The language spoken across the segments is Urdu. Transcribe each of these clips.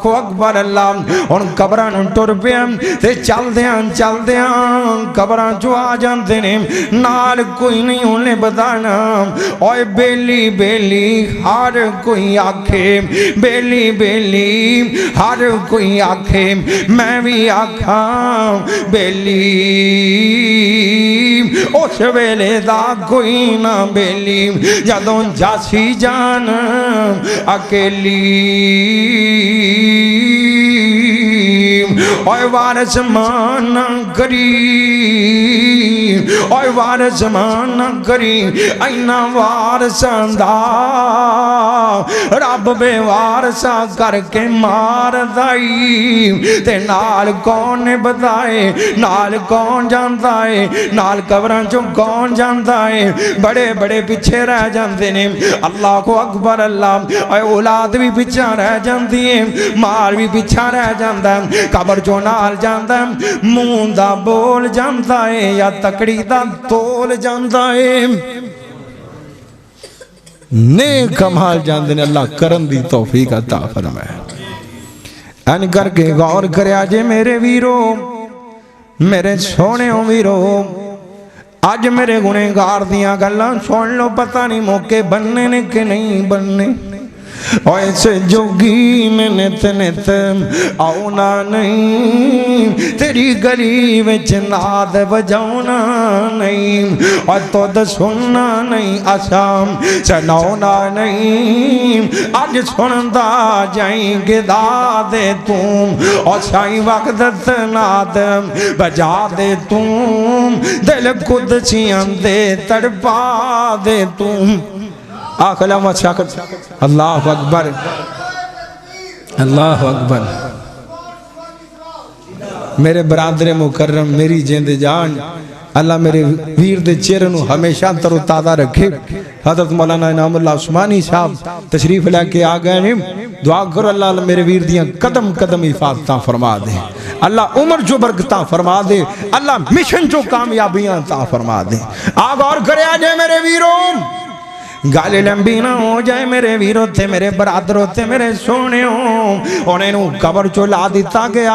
اکبر اللہ ان قبران ٹر پیا تے چل دیاں قبران جو آ جاندے نے نال کوئی نہیں انہیں بتانا اوے بیلی بیلی ہر کوئی آکھے بیلی بیلی ہر کوئی آکھے میں بھی آکھاں بیلی اس ویلے دا کوئی نہ بیلی جدوں جاسی جان اکیلی اوے وارث مان کری اوے وارث مان کری اینا وارثاں دا رب بے وارثا کر کے مار دائی تے نال کون بتائے نال کون جانتا ہے نال قبراں چوں کون جانتا ہے بڑے بڑے پیچھے رہ جاندے نے اللہ کو اکبر اللہ اے اولاد بھی پیچھے رہ جاندی ہے مال بھی پیچھے رہ جاندا ہے قبر چوں نال جاندا ہے منہ دا بول جاندا ہے یا تکڑی دا تول جاندا ہے نیک کمال جاندے نے اللہ کرم دی توفیق عطا فرمائے ان کر کے غور کرے آجے میرے ویرو میرے سونے ویرو آج میرے گنہگار دیاں گلاں سن لو پتہ نہیں موقع بننے نے کہ نہیں بننے ایسے جوگی میں نت نت آؤنا نہیں تیری گلی وچ ناد بجاؤنا نہیں اور تو سننا نہیں آسام چناؤنا نہیں آج سندا جائیں گے دادے تم اور سائیں وقت ناد بجا دے تم دل قدسیاں دے تڑپا دے تم آخر لما شاکر اللہ اکبر اللہ اکبر میرے برادر مکرم میری جیند جان اللہ میرے ویر دے چہرے ہمیشہ تر و تازہ رکھے حضرت مولانا انعام اللہ عثمانی صاحب تشریف لے کے آ گئے ہیں دعا کرو اللہ میرے ویر دیاں قدم قدم حفاظتاں فرما دے اللہ عمر جو برکتاں فرما دے اللہ مشن جو کامیابیاں عطا فرما دے آگ اور کرے آجے میرے ویروں گالی لمبی نہ ہو جائے میرے ویرو تھے میرے برادرو تھے میرے سونے ہوں انہیں نو قبر چلا دیتا گیا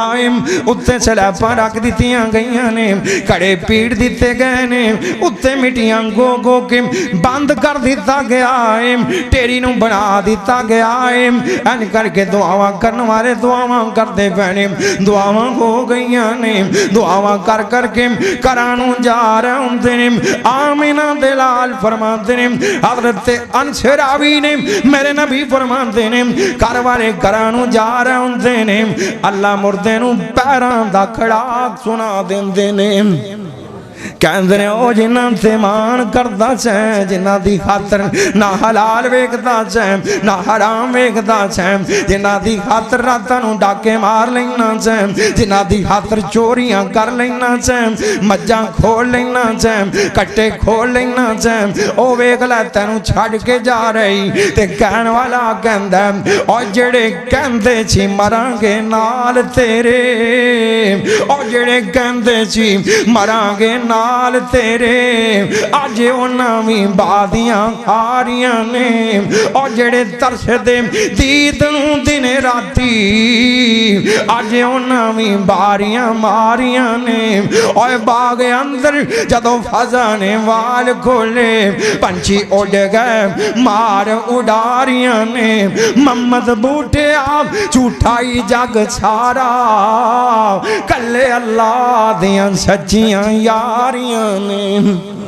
اتے سلیپاں رکھ دیتیاں گئیاں نے کڑے پیڑ دیتے گئے نے اتے مٹیاں گو گو کے بند کر دیتا گیا تیری نو بنا دیتا گیا ان کر کے دعاواں کرنے والے دعاواں کر دے پہنے دعاواں ہو گئیاں نے دعاواں کر کر کے کرانو جا رہے ہوں دے آمینہ دلال فرما دے حضرت انسراوی نے میرے نبی فرماتے نے کاروارے کرانو جا رہے ہوندے نے اللہ مردے نو پیران دا کھڑاک سنا دیندے نے کہندے نے او جنہ سے مان کردا چاہیں جنہ دی خاطر نہ حلال ویکدا چاہیں نہ حرام ویکدا چاہیں جنہ دی خاطر راتاں نو ڈاکے مار لینا چاہیں جنہ دی خاطر چوریاں کر لینا چاہیں مجھاں کھول لینا چاہیں کٹے کھول لینا چاہیں او ویکھ لے تینوں چھڑ کے جا رہی تے کہن والا کہندا او جڑے کہندے چھی مراں گے نال تیرے او جڑے کہندے چھی مراں گے نال تیرے آج انہاں بھی بادیاں آریاں نے اور جڑے ترس دے دیدنوں دن راتی آج انہاں بھی باریاں ماریاں نے اور باغ اندر جدو فضانے وال کھولے پنچی اڑ گئے مار اڑاریاں نے محمد بوٹے آپ جھوٹائی جگ سارا کلے اللہ دیاں سچیاں یاریاں نے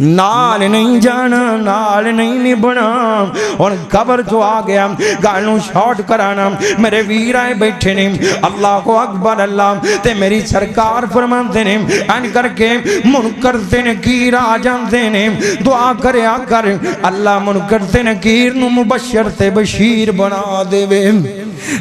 نال نہیں جانا نال نہیں نبنا اور قبر جو آ گیا گالوں شاٹ کرانا میرے ویر آئے بیٹھے نے اللہ کو اکبر اللہ تے میری سرکار فرماندے نے ان کر کے منکر تے نکیر آ جاندے نے دعا کرے آ کر اللہ منکر تے نکیر نو مبشر تے بشیر بنا دے وے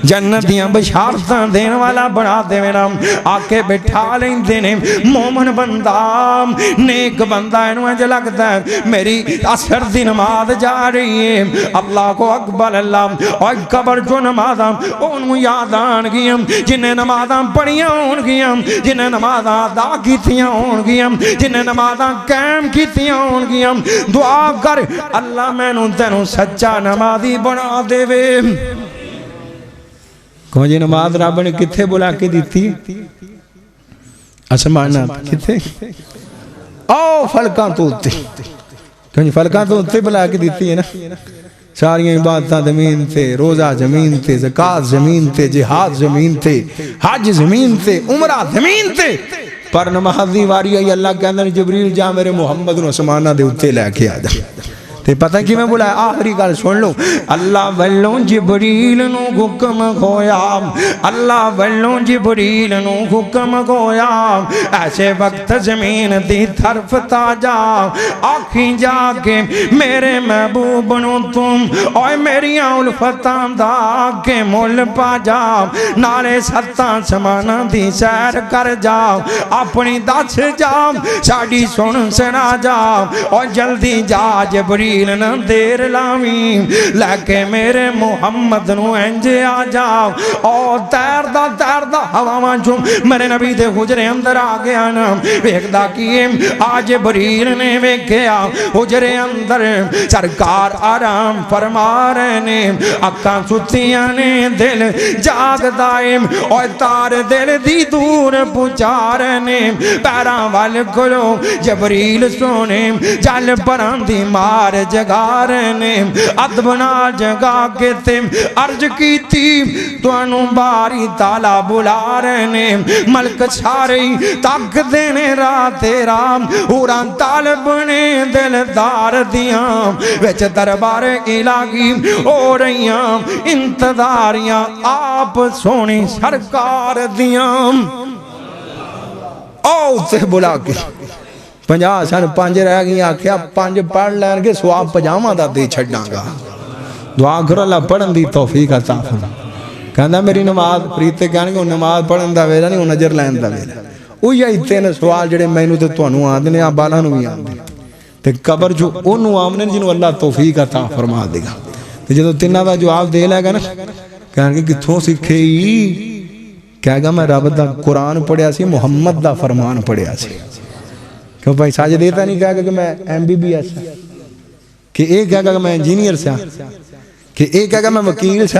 جنتیاں بشارتاں دین والا بنا دے میرا آکے بٹھا لیں دینے مومن بندہ نیک بندہ انہوں نے لگتا ہے میری اثر دی نماز جا رہی ہے اللہ کو اکبر اللہ اور قبر جو نمازاں انہوں یاد آن گیا جنہیں نمازاں پڑھیاں ہون گیا جنہیں نمازاں ادا کیتیاں ہون گیا جنہیں نمازاں قائم کیتیاں ہون گیا دعا کر اللہ میں نوں تینوں سچا نمازی بنا دے وے کہو جی نماز رب نے کتھے بلا کے دیتی؟ آسمانات کتھے؟ او فلکاں تو اتے، کہو جی فلکاں تو اتے بلا کے دیتی ہے نا. ساریاں عبادتاں زمین تے، روزہ زمین تے، زکات زمین تے، جہاد زمین تے، حج زمین تے، عمرہ زمین تے، پر نماز دی واری آئی اللہ کہندے جبریل جا میرے محمد نو آسماناں دے اتے لے کے آ جا. تے پتہ کی میں بولا آخری گل سن لو. اللہ والوں جبریل نو حکم ہویا، اللہ والوں جبریل نو حکم ہویا، ایسے وقت زمین دی طرف تاجا، آکھیں جا کے میرے محبوب نو تم اوے میریاں الفتاں دا کے مول پا جا، نالے ستاں سمانا دی سیر کر جا، اپنی دس جا ساڑی سن سنا جا، اور جلدی جا جبریل نہ دیر لاویں، لیکے میرے محمد نو انجے آ جا. او تیر دا ہواواں جو میرے نبی دے حجرے اندر آ گیا نا، ویکھدا کیے آج جبریل نے ویکھیا حجرے اندر سرکار آرام فرما رہے نے، اکھاں ستیاں نے دل جاگ دائم، اور تار دل دی دور پہنچا رہے نے، پیراں وال کھلو جبریل سونے جل پران دی مار جگا رہے نے، ادبنا جگا کے تے عرض کی تھی تو انو باری تالا بلا رہے نے، ملک سارے تاک دینے رات رام، اوران طالب نے دلدار دیاں، ویچ دربار الہی ہو رہیاں انتظاریاں آپ سونی سرکار دیاں. او تے بلا کے 50 سن 5 رہ گئی، آکھیا 5 پڑھ لین گے سواب پجامہ دا دے چھڑنا گا. دعا کرو اللہ پڑھن دی توفیق عطا فرما. کہندا میری نماز پریتے کہنے گے نماز پڑھن دا ویلا نہیں، وہ نظر لین دا ویلا. اوہی آئی 3 سوال جڑے مینوں تے تانوں آندے آ بالاں نوں وی آندے، تے قبر جو اونوں آمنے جنوں اللہ توفیق عطا فرما دے گا. تے جدوں تیناں دا جواب دے لے گا نا، کہن گے کتھوں سکھے کہے گا میں رب دا قرآن پڑھیا سی، محمد دا فرمان پڑھیا سی. کیوں بھائی ساجد دیتا نہیں کہا کہ میں MBBS کہ ایک کہا کہ میں انجینئر سے کہ ایک کہا کہ میں وکیل سے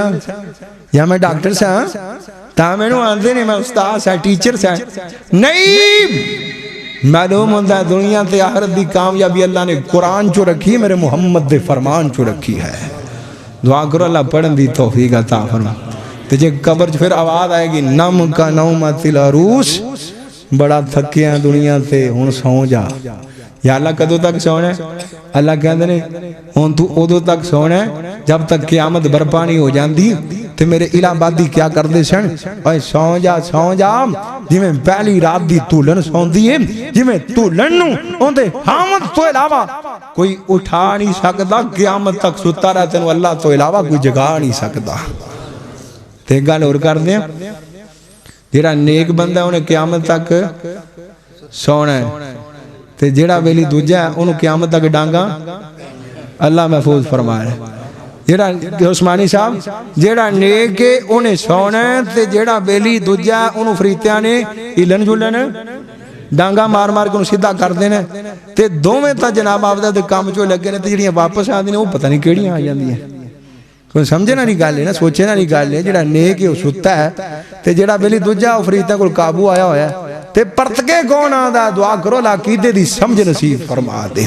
یا میں ڈاکٹر سے تا میں نو آندے نہیں میں استاد سے ٹیچر سے نہیں. معلوم ہوتا ہے دنیا تے آخرت دی کامیابی اللہ نے قرآن چو رکھی، میرے محمد دے فرمان چو رکھی ہے. دعا کرو اللہ پڑھن دی توفیق عطا فرما. تے جے قبر پھر آواز آئے گی نم کا نومت العروس، بڑا تھکیاں دنیا تے ہون سو جا. یا اللہ کدو تک سونا ہے؟ اللہ کہندے نے ہون تو ادو تک سونا ہے جب تک قیامت برپا نہیں ہو جاندی. تے میرے الہ آبادی کیا کر دے سن؟ اے سو جا جی میں پہلی رات دی تولن سون دیئے، جی میں تولن نو ان دے حامد تو علاوہ کوئی اٹھا نہیں سکتا، قیامت تک ستا رہتے ہیں اللہ تو علاوہ کوئی جگہ نہیں سکتا. تے گل اور کر دیں جیڑا نیک بندہ ہے انہیں قیامت تک سونا ہے، تے جیڑا ویلی دوجہ ہے انہوں قیامت تک ڈانگا اللہ محفوظ فرما رہے. جیڑا عثمانی صاحب جیڑا نیک ہے انہیں سونا ہے، تے جیڑا ویلی دوجہ ہے انہوں فریتیاں نے ہلن جلن ڈانگا مار مار کے انہوں سیدھا کر دینا. تے دو میں تا جناب آفدہ دے کام چو لگے نے، تے جیڑیاں واپس آ دینے وہ پتہ نہیں کیڑیاں آ جاندی ہیں. کوئی سمجھے نہ نہیں گل ہے نا، سوچے نہ نہیں گل ہے. جڑا نیک ہے وہ ستا ہے، تے جڑا بیلی دوجا وہ فریتاں کول قابو آیا ہویا ہے. تے پرتکے کون آندا؟ دعا کرو اللہ عقیدے دی سمجھ نصیب فرما دے.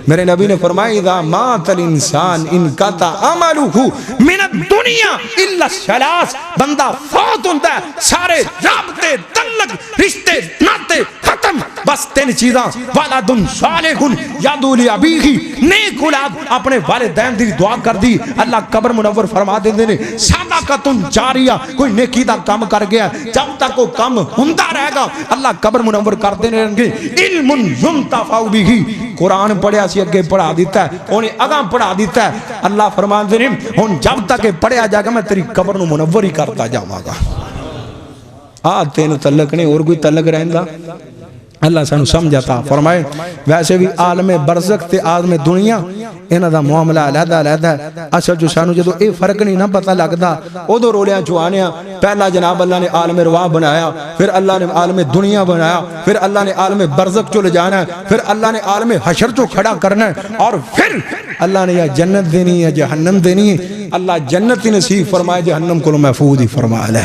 میرے نبی نے فرمایا اذا مات الانسان انقطع عملہ من الدنیا الا الثلاث، بندہ فوت ہوتا ہے سارے رابطے تعلق رشتے ناتے ختم، بس 3 چیزاں، ولد صالح یدعو لابیہ، نیک اولاد اپنے والدین دی دعا کر دی اللہ قبر منور فرما دیندے نے. صدقۃ جاریہ، کوئی نیکی دا کام کر گیا جب تک وہ کام ہوندا رہے گا اللہ قبر منور کر دینے گے. علم ينتفع بہ، قرآن پڑھیا سی اگے پڑھا دیتا ہے، انہیں اگاں پڑھا دیتا ہے. اللہ فرمان دے ہن جب تک پڑھیا جائے گا میں تیری قبر نو منور ہی کرتا جاواں گا. 3 تعلق نے اور کوئی تعلق رہندا اللہ سانو سمجھاتا فرمائے ویسے بھی عالم برزخ تے عالم دنیا انہاں دا معاملہ علیحدہ علیحدہ ہے اصل جو سانو جدو اے فرق نہیں نہ پتہ لگدا ادو رولیاں چوانیاں پہلا جناب اللہ نے عالم رواح بنایا پھر اللہ نے عالم دنیا بنایا پھر اللہ نے عالم برزخ چو لے جانا ہے پھر اللہ نے عالم حشر چو کھڑا کرنا ہے اور پھر اللہ نے یا جنت دینی یا جہنم دینی ہے اللہ جنت ہی نصیب فرمائے جہنم کو محفوظ ہی فرما لے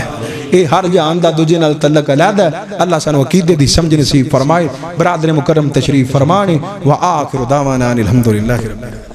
اے ہر جہان دا دوجے نال تعلق علیحدہ ہے اللہ سانو عقیدے دی سمجھ نصیب فرمائے برادر مکرم تشریف فرمانے وآخر دعوانا الحمدللہ رب العالمین